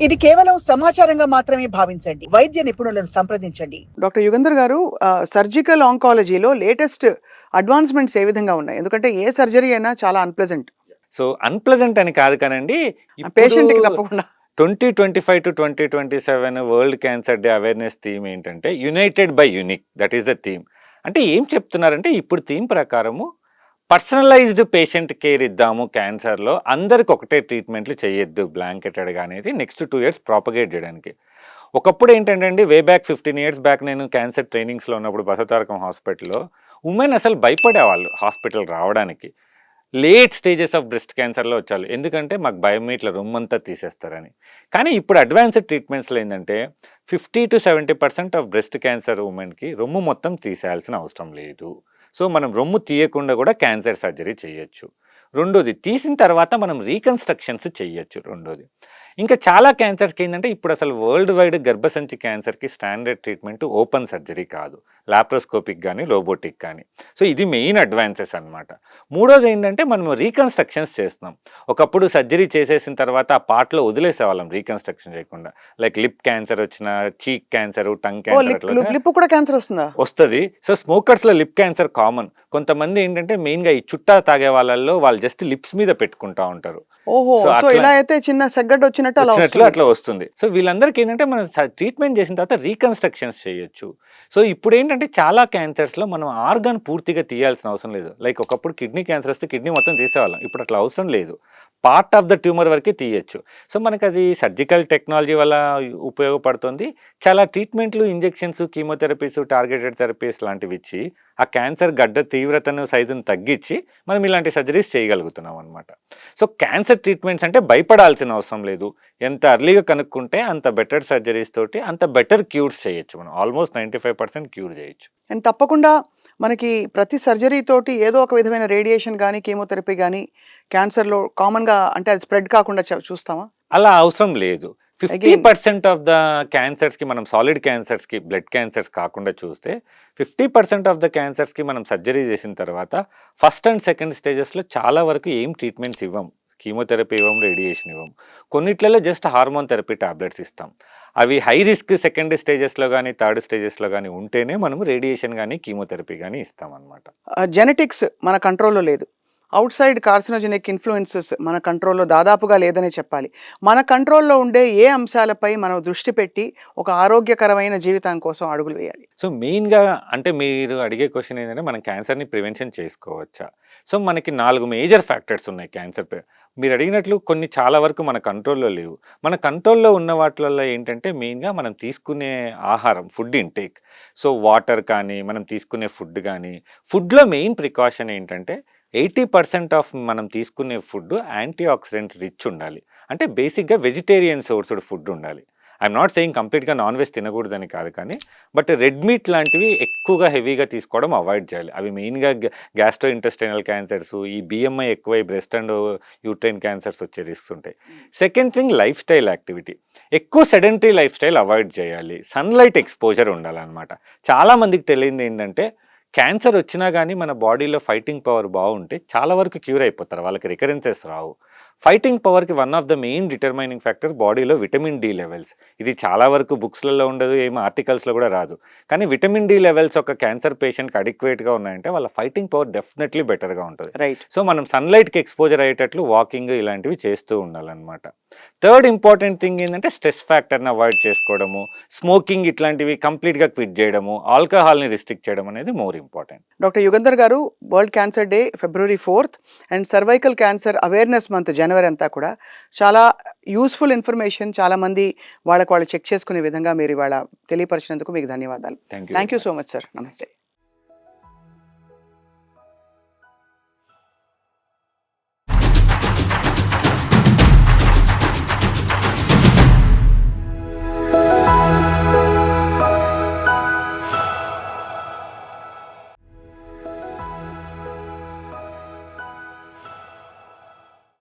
ఇది కేవలం సమాచారంగా మాత్రమే భావించండి. వైద్య నిపుణులను సంప్రదించండి. డాక్టర్ యుగంధర్ గారు, సర్జికల్ ఆంకాలజీలో లేటెస్ట్ అడ్వాన్స్‌మెంట్స్ ఏ విధంగా ఉన్నాయి? ఎందుకంటే ఏ సర్జరీ అయినా చాలా అన్‌ప్లెజెంట్. సో, అన్‌ప్లెజెంట్ అని కాదు కానండి. ఇప్పుడు పేషెంట్‌కి తప్పకుండా. 2025-2027 world cancer day awareness theme ఏంటంటే, united by unique. That is the theme. అంటే ఏం చెప్తున్నారంటే, ఇప్పుడు థీమ్ ప్రకారము పర్సనలైజ్డ్ పేషెంట్ కేర్ ఇద్దాము క్యాన్సర్‌లో. అందరికి ఒకటే ట్రీట్మెంట్లు చేయొద్దు బ్లాంకెటెడ్‌గా అనేది నెక్స్ట్ 2 ఇయర్స్ ప్రాపగేట్ చేయడానికి. ఒకప్పుడు ఏంటంటే అండి, వే బ్యాక్ 15 ఇయర్స్ బ్యాక్ నేను క్యాన్సర్ ట్రైనింగ్స్‌లో ఉన్నప్పుడు బసవతారకం హాస్పిటల్‌లో ఉమెన్ అసలు భయపడేవాళ్ళు హాస్పిటల్ రావడానికి. లేట్ స్టేజెస్ ఆఫ్ బ్రెస్ట్ క్యాన్సర్‌లో వచ్చారు. ఎందుకంటే మాకు భయం ఇట్లా రొమ్మంతా తీసేస్తారని. కానీ ఇప్పుడు అడ్వాన్స్డ్ ట్రీట్మెంట్స్‌లో ఏందంటే 50-70% ఆఫ్ బ్రెస్ట్ క్యాన్సర్ ఉమెన్‌కి రొమ్ము మొత్తం తీసేయాల్సిన అవసరం లేదు. సో, మనం రొమ్ము తీయకుండా కూడా క్యాన్సర్ సర్జరీ చేయొచ్చు. రెండోది తీసిన తర్వాత మనం రీకన్‌స్ట్రక్షన్స్ చేయొచ్చు రెండోది. ఇంకా చాలా క్యాన్సర్స్‌కి ఏందంటే ఇప్పుడు అసలు వరల్డ్ వైడ్ గర్భసంచి క్యాన్సర్‌కి స్టాండర్డ్ ట్రీట్మెంట్ ఓపెన్ సర్జరీ కాదు. లాప్రోస్కోపిక్ గానీ, రోబోటిక్ గానీ. సో, ఇది మెయిన్ అడ్వాన్సెస్ అన్నమాట. మూడోది ఏందంటే మనం రీకన్‌స్ట్రక్షన్స్ చేస్తున్నాం. ఒకప్పుడు సర్జరీ చేసేసిన తర్వాత ఆ పార్ట్‌లో వదిలేసేవాళ్ళం రీకన్‌స్ట్రక్షన్ చేయకుండా. లైక్ లిప్ క్యాన్సర్ వచ్చినా, cheek cancer, tongue oh! Cancer అట్లా లిప్ కూడా క్యాన్సర్ వస్తుందా? వస్తది. సో, స్మోకర్స్‌లో లిప్ క్యాన్సర్ కామన్. కొంతమంది ఏంటంటే మెయిన్‌గా ఈ చుట్టా తాగే వాళ్ళల్లో వాళ్ళు జస్ట్ లిప్స్ మీద పెట్టుకుంటా ఉంటారు. ఓహో! సో, సో, అట్లా ఇలా అయితే చిన్న సెగ్గడ్డ వచ్చినట్టు అలా వచ్చినట్లు వస్తుంది. అట్లా వస్తుంది. సో, వీళ్ళందరికీ ఏంటంటే మనం ట్రీట్మెంట్ చేసిన తర్వాత రీకన్‌స్ట్రక్షన్స్ చేయొచ్చు. సో, ఇప్పుడేంటంటే చాలా క్యాన్సర్స్‌లో మనం ఆర్గాన్ పూర్తిగా తీయాల్సిన అవసరం లేదు. లైక్ ఒకప్పుడు కిడ్నీ క్యాన్సర్ వస్తే కిడ్నీ మొత్తం తీసేవాళ్ళం. ఇప్పుడు అట్లా అవసరం లేదు. పార్ట్ ఆఫ్ ద ట్యూమర్ వరకే తీయొచ్చు. సో, మనకది సర్జికల్ టెక్నాలజీ వల్ల ఉపయోగపడుతుంది. చాలా ట్రీట్మెంట్లు, ఇంజెక్షన్స్, కీమోథెరపీస్, టార్గెటెడ్ థెరపీస్ లాంటివి ఇచ్చి ఆ క్యాన్సర్ గడ్డ తీవ్రతను, సైజును తగ్గించి మనం ఇలాంటి సర్జరీస్ చేయగలుగుతున్నాం అనమాట. సో, క్యాన్సర్ ట్రీట్మెంట్స్ అంటే భయపడాల్సిన అవసరం లేదు. ఎంత ఎర్లీగా కనుక్కుంటే అంత బెటర్ సర్జరీస్ తోటి అంత బెటర్ క్యూర్స్ చేయొచ్చు మనం. ఆల్మోస్ట్ 95% క్యూర్ చేయొచ్చు. అండ్ తప్పకుండా మనకి ప్రతి సర్జరీ తోటి ఏదో ఒక విధమైన రేడియేషన్ గానీ, కీమోథెరపీ గానీ క్యాన్సర్‌లో కామన్‌గా అంటే అది స్ప్రెడ్ కాకుండా చూస్తామా? అలా అవసరం లేదు. అగైన్ 50% ఆఫ్ ద క్యాన్సర్స్‌కి మనం సాలిడ్ క్యాన్సర్స్‌కి, బ్లడ్ క్యాన్సర్స్ కాకుండా చూస్తే 50% ఆఫ్ ద క్యాన్సర్స్‌కి మనం సర్జరీ చేసిన తర్వాత ఫస్ట్ అండ్ సెకండ్ స్టేజెస్‌లో చాలా వరకు ఏం ట్రీట్మెంట్స్ ఇవ్వం. కీమోథెరపీ ఇవ్వం, రేడియేషన్ ఇవ్వం. కొన్నిట్లలో జస్ట్ హార్మోన్ థెరపీ టాబ్లెట్స్ ఇస్తాం. అవి హై రిస్క్ సెకండ్ స్టేజెస్‌లో గానీ, థర్డ్ స్టేజెస్‌లో గానీ ఉంటేనే మనము రేడియేషన్ గానీ, కీమోథెరపీ గానీ ఇస్తామనమాట. జెనెటిక్స్ మన కంట్రోల్‌లో లేదు. ఔట్‌సైడ్ కార్సినోజెనిక్ ఇన్‌ఫ్లుయెన్సెస్ మన కంట్రోల్‌లో దాదాపుగా లేదనే చెప్పాలి. మన కంట్రోల్‌లో ఉండే ఏ అంశాలపై మనం దృష్టి పెట్టి ఒక ఆరోగ్యకరమైన జీవితం కోసం అడుగులు వేయాలి? సో, మెయిన్‌గా అంటే మీరు అడిగే క్వెషన్ ఏంటంటే మనం క్యాన్సర్‌ని ప్రివెన్షన్ చేసుకోవచ్చా? సో, మనకి 4 మేజర్ ఫ్యాక్టర్స్ ఉన్నాయి క్యాన్సర్ మీరు అడిగినట్లు కొన్ని చాలా వరకు మన కంట్రోల్‌లో లేవు. మన కంట్రోల్‌లో ఉన్న వాటిలలో ఏంటంటే మెయిన్‌గా మనం తీసుకునే ఆహారం, ఫుడ్ ఇంటేక్. సో, వాటర్ కానీ, మనం తీసుకునే ఫుడ్ గానీ, ఫుడ్‌లో మెయిన్ ప్రికాషన్ ఏంటంటే 80% ఆఫ్ మనం తీసుకునే ఫుడ్ యాంటీ ఆక్సిడెంట్ రిచ్ ఉండాలి. అంటే బేసిక్‌గా వెజిటేరియన్ సోర్స్డ్ ఫుడ్ ఉండాలి. ఐయామ్ నాట్ సేయింగ్ కంప్లీట్‌గా నాన్ వెజ్ తినకూడదని కాదు కానీ, బట్ రెడ్ మీట్ లాంటివి ఎక్కువగా హెవీగా తీసుకోవడం అవాయిడ్ చేయాలి. అవి మెయిన్‌గా గ్యాస్ట్రో ఇంటెస్టైనల్ క్యాన్సర్స్, ఈ BMI ఎక్కువై బ్రెస్ట్ అండ్ యూట్రైన్ క్యాన్సర్స్ వచ్చే రిస్క్స్ ఉంటాయి. Second thing life style activity. ఎక్కువ సెడెంటరీ లైఫ్ స్టైల్ అవాయిడ్ చేయాలి. సన్‌లైట్ ఎక్స్‌పోజర్ ఉండాలనమాట. చాలా మందికి తెలియనిది ఏంటంటే క్యాన్సర్ వచ్చినా గానీ మన బాడీలో ఫైటింగ్ పవర్ బాగుంటే చాలా వరకు క్యూర్ అయిపోతారు. వాళ్ళకి రికరెన్సెస్ రావు. ఫైటింగ్ పవర్‌కి one of the main determining factor బాడీలో విటమిన్ డి లెవెల్స్. ఇది చాలా వరకు బుక్స్‌లలో ఉండదు, ఏమి ఆర్టికల్స్‌లో కూడా రాదు. కానీ విటమిన్ డి లెవెల్స్ ఒక క్యాన్సర్ పేషెంట్‌కి అడిక్వేట్‌గా ఉన్నాయంటే వాళ్ళ ఫైటింగ్ పవర్ డెఫినెట్‌లీ బెటర్‌గా ఉంటది. రైట్. సో, మనం సన్‌లైట్‌కి ఎక్స్‌పోజర్ అయ్యేటట్లు వాకింగ్ ఇలాంటివి చేస్తూ ఉండాలనమాట. థర్డ్ ఇంపార్టెంట్ థింగ్ ఏంటంటే స్ట్రెస్ ఫ్యాక్టర్‌ని అవాయిడ్ చేసుకోవడము, స్మోకింగ్ ఇట్లాంటివి కంప్లీట్‌గా క్విట్ చేయడము, ఆల్కహాల్‌ని రిస్ట్రిక్ట్ చేయడం అనేది మోర్ ఇంపార్టెంట్. డాక్టర్ యుగంధర్ గారు, world cancer day February 4th and cervical cancer awareness month January అంతా కూడా చాలా యూజ్‌ఫుల్ ఇన్ఫర్మేషన్ చాలామంది వాళ్ళకి వాళ్ళు చెక్ చేసుకునే విధంగా మీరు ఇవాళ తెలియపరిచినందుకు మీకు ధన్యవాదాలు. Thank you thank very you much. So much sir. నమస్తే.